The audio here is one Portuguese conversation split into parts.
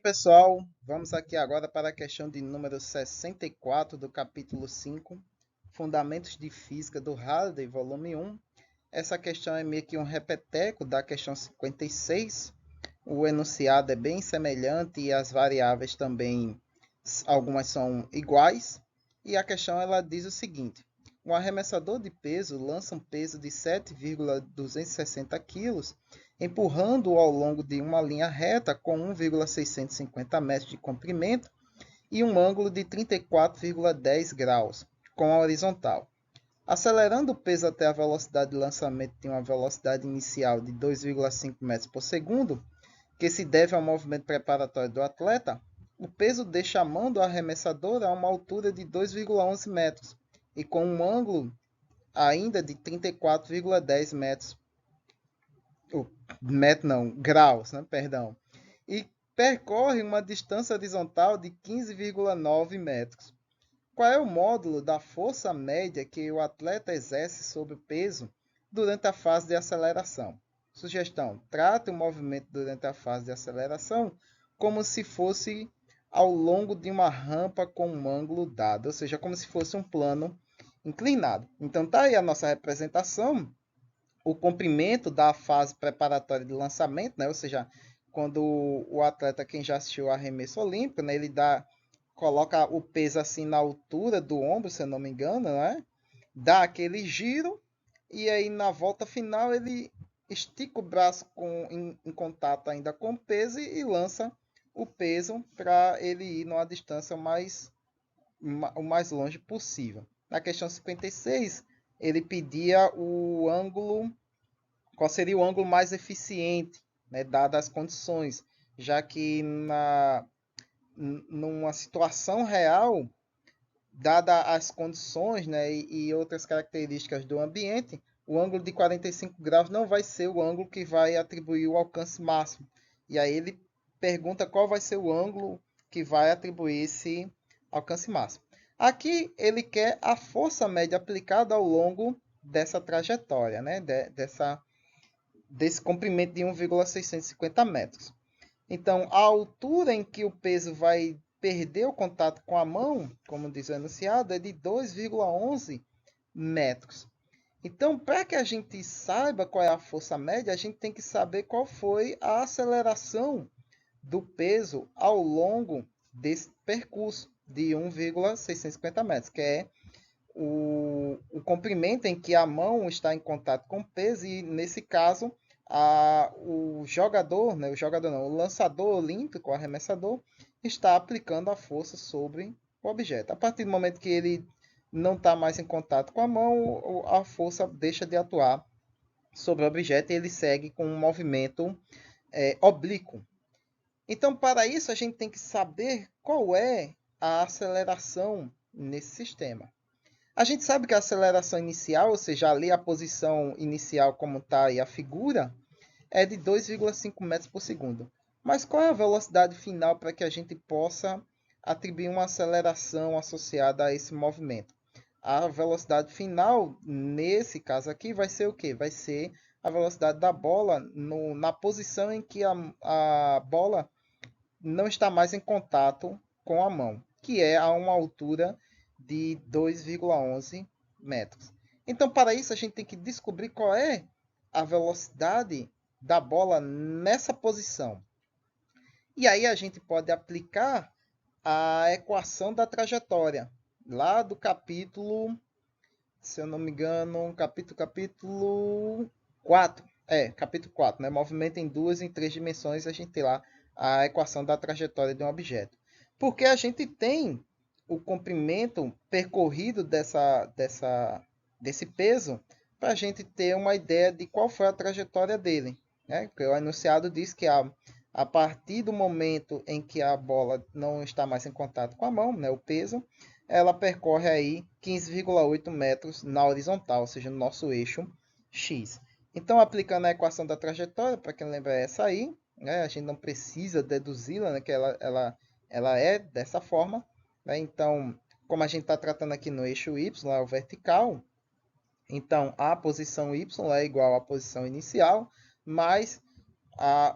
pessoal, vamos aqui agora para a questão de número 64 do capítulo 5, Fundamentos de Física do Halliday, volume 1. Essa questão é meio que um repeteco da questão 56. O enunciado é bem semelhante e as variáveis também, algumas são iguais. E a questão ela diz o seguinte: um arremessador de peso lança um peso de 7,260 kg, empurrando-o ao longo de uma linha reta com 1,650 metros de comprimento e um ângulo de 34,10 graus com a horizontal. Acelerando o peso até a velocidade de lançamento de uma velocidade inicial de 2,5 metros por segundo, que se deve ao movimento preparatório do atleta, o peso deixa a mão do arremessador a uma altura de 2,11 metros e com um ângulo ainda de 34,10 metros. Graus, né? Perdão. E percorre uma distância horizontal de 15,9 metros. Qual é o módulo da força média que o atleta exerce sobre o peso durante a fase de aceleração? Sugestão: trate o movimento durante a fase de aceleração como se fosse ao longo de uma rampa com um ângulo dado, ou seja, como se fosse um plano inclinado. Então tá aí a nossa representação. O comprimento da fase preparatória de lançamento, né? Ou seja, quando o atleta, quem já assistiu ao arremesso olímpico, né? Ele coloca o peso assim na altura do ombro, se eu não me engano, né? Dá aquele giro e aí na volta final ele estica o braço em contato ainda com o peso e lança o peso para ele ir numa distância o mais longe possível. Na questão 56, ele pedia o ângulo, qual seria o ângulo mais eficiente, né, dadas as condições, já que numa situação real, dadas as condições, né, e outras características do ambiente, o ângulo de 45 graus não vai ser o ângulo que vai atribuir o alcance máximo. E aí ele pergunta qual vai ser o ângulo que vai atribuir esse alcance máximo. Aqui ele quer a força média aplicada ao longo dessa trajetória, né, desse comprimento de 1,650 metros. Então, a altura em que o peso vai perder o contato com a mão, como diz o enunciado, é de 2,11 metros. Então, para que a gente saiba qual é a força média, a gente tem que saber qual foi a aceleração do peso ao longo desse percurso de 1,650 metros, que é o comprimento em que a mão está em contato com o peso e, nesse caso, o jogador, né, o lançador olímpico, o arremessador, está aplicando a força sobre o objeto. A partir do momento que ele não está mais em contato com a mão, a força deixa de atuar sobre o objeto e ele segue com um movimento oblíquo. Então, para isso, a gente tem que saber qual é a aceleração nesse sistema. A gente sabe que a aceleração inicial, ou seja, ali a posição inicial como está aí a figura, é de 2,5 metros por segundo. Mas qual é a velocidade final para que a gente possa atribuir uma aceleração associada a esse movimento? A velocidade final, nesse caso aqui, vai ser o quê? Vai ser a velocidade da bola na posição em que a bola não está mais em contato com a mão, que é a uma altura de 2,11 metros. Então, para isso, a gente tem que descobrir qual é a velocidade da bola nessa posição. E aí a gente pode aplicar a equação da trajetória, lá do capítulo, se eu não me engano, capítulo 4. Capítulo 4, né? Movimento em duas e em três dimensões, a gente tem lá a equação da trajetória de um objeto. Porque a gente tem o comprimento percorrido desse peso para a gente ter uma ideia de qual foi a trajetória dele. Né? Porque o enunciado diz que a partir do momento em que a bola não está mais em contato com a mão, né, o peso, ela percorre aí 15,8 metros na horizontal, ou seja, no nosso eixo X. Então, aplicando a equação da trajetória, para quem lembra essa aí, né, a gente não precisa deduzi-la, né, que ela é dessa forma. Né? Então, como a gente está tratando aqui no eixo Y, é o vertical, então a posição Y é igual à posição inicial, mais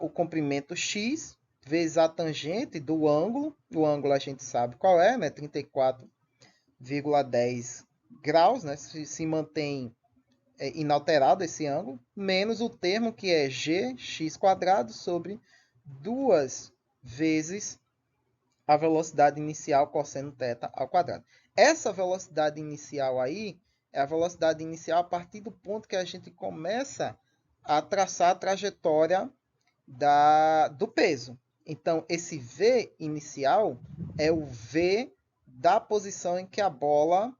o comprimento X vezes a tangente do ângulo. O ângulo a gente sabe qual é, né? 34,10 graus, né? Se mantém inalterado esse ângulo, menos o termo que é gx² sobre 2 vezes a velocidade inicial cosseno θ ao quadrado. Essa velocidade inicial aí é a velocidade inicial a partir do ponto que a gente começa a traçar a trajetória do peso. Então, esse V inicial é o V da posição em que a bola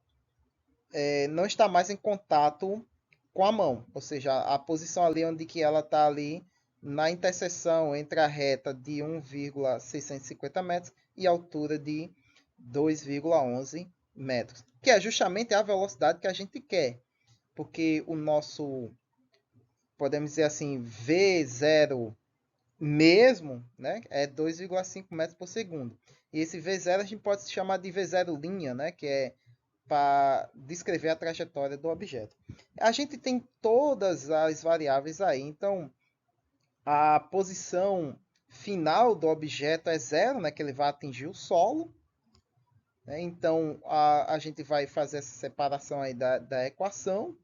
não está mais em contato com a mão. Ou seja, a posição ali onde que ela está ali na interseção entre a reta de 1,650 metros e a altura de 2,11 metros. Que é justamente a velocidade que a gente quer. Porque o nosso, podemos dizer assim, V0 mesmo, né, é 2,5 metros por segundo. E esse V0 a gente pode chamar de V0', né, que é para descrever a trajetória do objeto. A gente tem todas as variáveis aí, então a posição final do objeto é zero, né, que ele vai atingir o solo. Né, então a gente vai fazer essa separação aí da equação,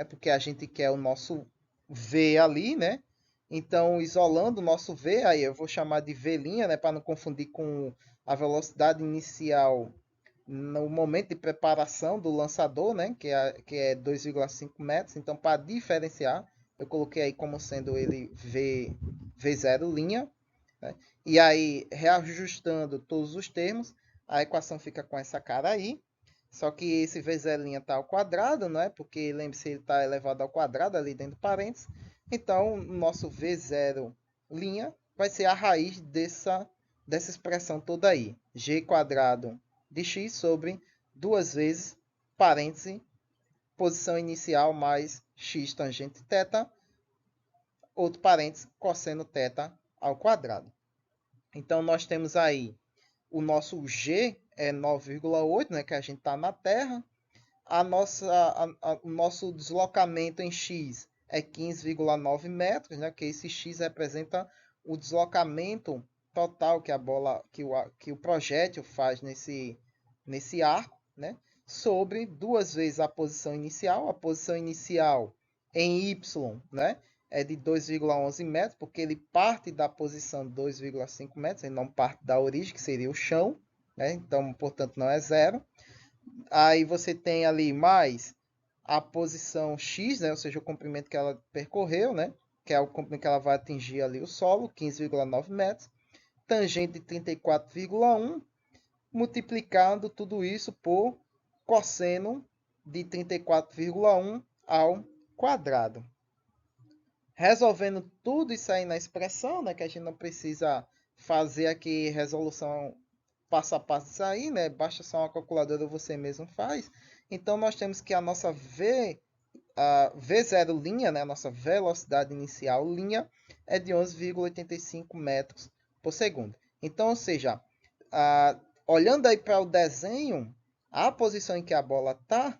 porque a gente quer o nosso V ali, né? Então, isolando o nosso V, aí eu vou chamar de V', né, para não confundir com a velocidade inicial no momento de preparação do lançador, né, que é 2,5 metros. Então, para diferenciar, eu coloquei aí como sendo ele V0'. Né? E aí, reajustando todos os termos, a equação fica com essa cara aí. Só que esse V0' está ao quadrado, né? Porque lembre-se, ele está elevado ao quadrado ali dentro do parênteses. Então, o nosso V0' vai ser a raiz dessa expressão toda aí. G² de x sobre 2 vezes, parêntese, posição inicial mais x tangente θ, outro parêntese, cosseno θ ao quadrado. Então, nós temos aí o nosso G é 9,8, né, que a gente está na Terra. O nosso deslocamento em x é 15,9 metros, né, que esse x representa o deslocamento total que a bola, que o projétil faz nesse arco, né, sobre 2 vezes a posição inicial. A posição inicial em y, né, é de 2,11 metros, porque ele parte da posição 2,5 metros, ele não parte da origem, que seria o chão, né? Então, portanto, não é zero. Aí você tem ali mais a posição x, né? Ou seja, o comprimento que ela percorreu, né? Que é o comprimento que ela vai atingir ali o solo, 15,9 metros. Tangente de 34,1, multiplicando tudo isso por cosseno de 34,1 ao quadrado. Resolvendo tudo isso aí na expressão, né, que a gente não precisa fazer aqui resolução passo a passo disso aí, né, basta só uma calculadora, você mesmo faz. Então, nós temos que a nossa V0', né, a nossa velocidade inicial linha, é de 11,85 metros por segundo. Então, ou seja, olhando aí para o desenho, a posição em que a bola está,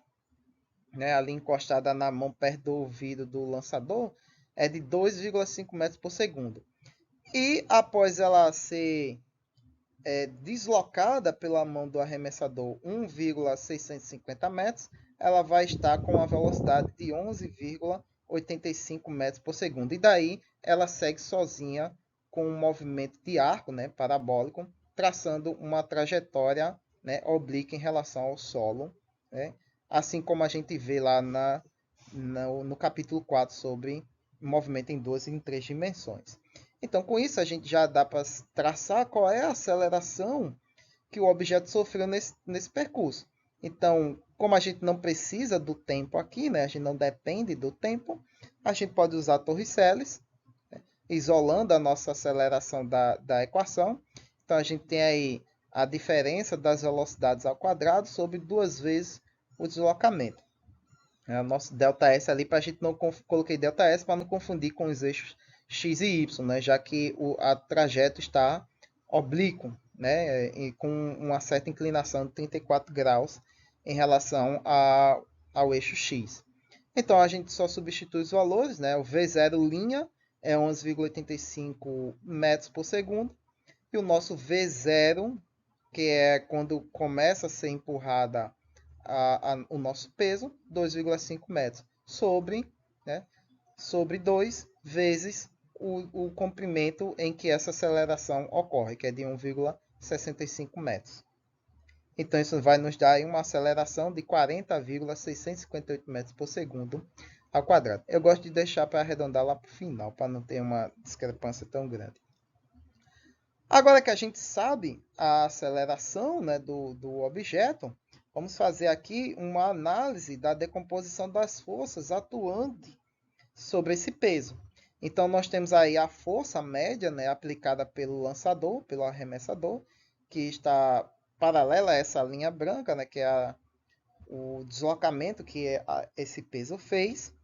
né, ali encostada na mão perto do ouvido do lançador, é de 2,5 metros por segundo. E após ela ser deslocada pela mão do arremessador 1,650 metros, ela vai estar com uma velocidade de 11,85 metros por segundo. E daí ela segue sozinha com um movimento de arco, né, parabólico, traçando uma trajetória, né, oblíqua em relação ao solo, né, assim como a gente vê lá no capítulo 4 sobre movimento em 2 e em 3 dimensões. Então, com isso, a gente já dá para traçar qual é a aceleração que o objeto sofreu nesse percurso. Então, como a gente não precisa do tempo aqui, né, a gente não depende do tempo, a gente pode usar Torricelli, né, isolando a nossa aceleração da equação. Então, a gente tem aí a diferença das velocidades ao quadrado sobre 2 vezes o deslocamento. O nosso ΔS ali, para a gente não coloquei ΔS para não confundir com os eixos x e y, né, já que a trajeto está oblíquo, né, e com uma certa inclinação de 34 graus em relação ao eixo x. Então a gente só substitui os valores, né, o V0', é 11,85 metros por segundo. E o nosso V0, que é quando começa a ser empurrada o nosso peso, 2,5 metros, né, sobre 2 vezes o comprimento em que essa aceleração ocorre, que é de 1,65 metros. Então, isso vai nos dar uma aceleração de 40,658 metros por segundo ao quadrado. Eu gosto de deixar para arredondar lá para o final, para não ter uma discrepância tão grande. Agora que a gente sabe a aceleração, né, do objeto, vamos fazer aqui uma análise da decomposição das forças atuando sobre esse peso. Então, nós temos aí a força média, né, aplicada pelo lançador, pelo arremessador, que está paralela a essa linha branca, né, que é o deslocamento que esse peso fez.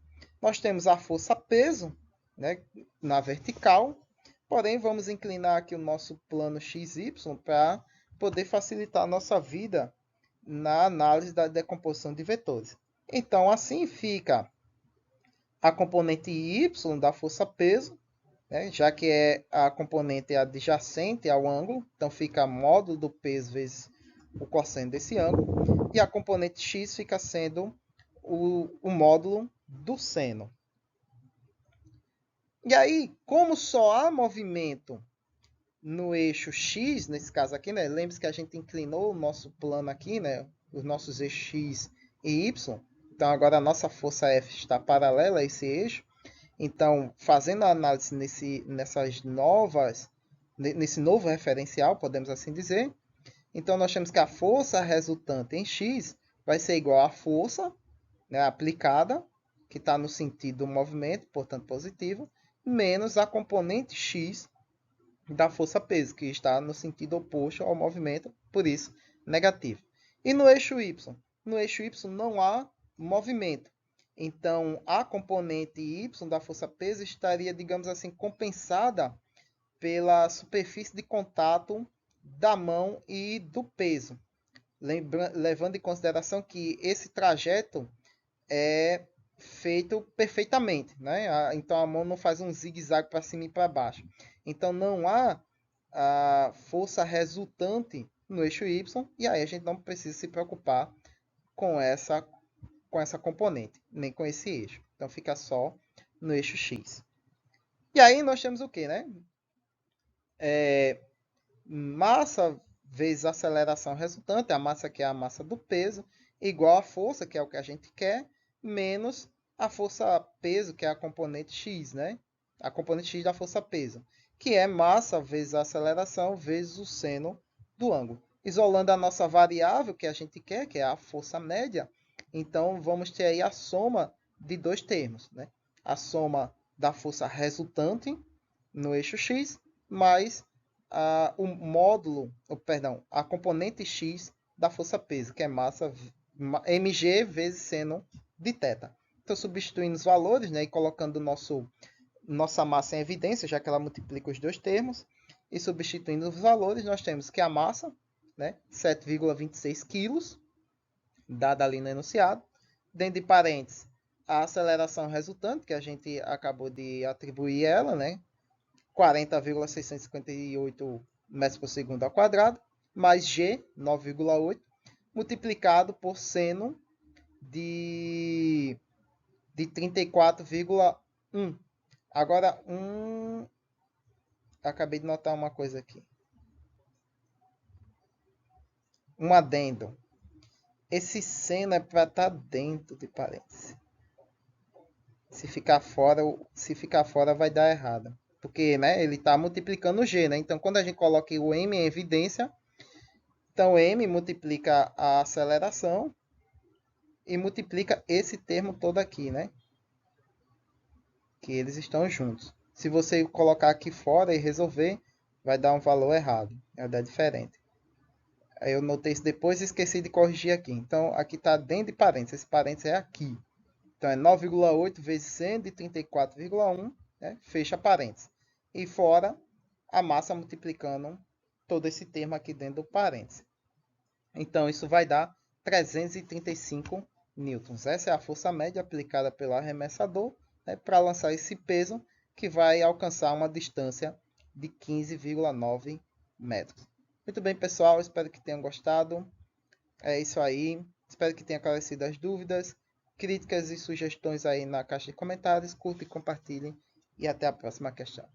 Nós temos a força-peso, né, na vertical, porém vamos inclinar aqui o nosso plano XY para poder facilitar a nossa vida na análise da decomposição de vetores. Então, assim fica a componente y da força-peso, né, já que é a componente adjacente ao ângulo, então fica módulo do peso vezes o cosseno desse ângulo, e a componente x fica sendo o módulo do seno. E aí, como só há movimento no eixo x, nesse caso aqui, né? Lembre-se que a gente inclinou o nosso plano aqui, né? Os nossos eixos x e y. Então, agora a nossa força F está paralela a esse eixo. Então, fazendo a análise nesse novo referencial, podemos assim dizer, então nós temos que a força resultante em x vai ser igual à força, né, aplicada, que está no sentido do movimento, portanto positivo, menos a componente x da força-peso, que está no sentido oposto ao movimento, por isso negativo. E no eixo y? No eixo y não há movimento. Então, a componente y da força-peso estaria, digamos assim, compensada pela superfície de contato da mão e do peso. Levando em consideração que esse trajeto é feito perfeitamente, né? Então a mão não faz um zigue-zague para cima e para baixo. Então não há a força resultante no eixo y, e aí a gente não precisa se preocupar com essa componente, nem com esse eixo. Então fica só no eixo x. E aí nós temos o que, né? Massa vezes aceleração resultante, a massa que é a massa do peso, igual a força, que é o que a gente quer, menos a força-peso, que é a componente x, né? A componente x da força-peso, que é massa vezes a aceleração vezes o seno do ângulo. Isolando a nossa variável que a gente quer, que é a força média, então vamos ter aí a soma de dois termos, né? A soma da força resultante no eixo x, mais o módulo, a componente x da força-peso, que é massa mg vezes seno de θ. Então, substituindo os valores, né, e colocando nossa massa em evidência, já que ela multiplica os dois termos, e substituindo os valores, nós temos que a massa, né, 7,26 kg, dada ali no enunciado, dentro de parênteses, a aceleração resultante, que a gente acabou de atribuir ela, né, 40,658 metros por segundo ao quadrado, mais G, 9,8, multiplicado por seno de 34,1. Agora, acabei de notar uma coisa aqui. Um adendo. Esse seno é para estar dentro de parênteses. Se ficar fora vai dar errado. Porque, né, ele está multiplicando o G, né? Então, quando a gente coloca o M em evidência, então M multiplica a aceleração e multiplica esse termo todo aqui, né? Que eles estão juntos. Se você colocar aqui fora e resolver, vai dar um valor errado, vai dar diferente. Aí eu notei isso depois e esqueci de corrigir aqui. Então, aqui está dentro de parênteses. Esse parênteses é aqui. Então, é 9,8 vezes 100 de 34,1, né? Fecha parênteses. E fora a massa multiplicando todo esse termo aqui dentro do parênteses. Então, isso vai dar 335 newtons. Essa é a força média aplicada pelo arremessador, né, para lançar esse peso, que vai alcançar uma distância de 15,9 metros. Muito bem, pessoal, espero que tenham gostado. É isso aí. Espero que tenha esclarecido as dúvidas, críticas e sugestões aí na caixa de comentários. Curta e compartilhem. E até a próxima questão.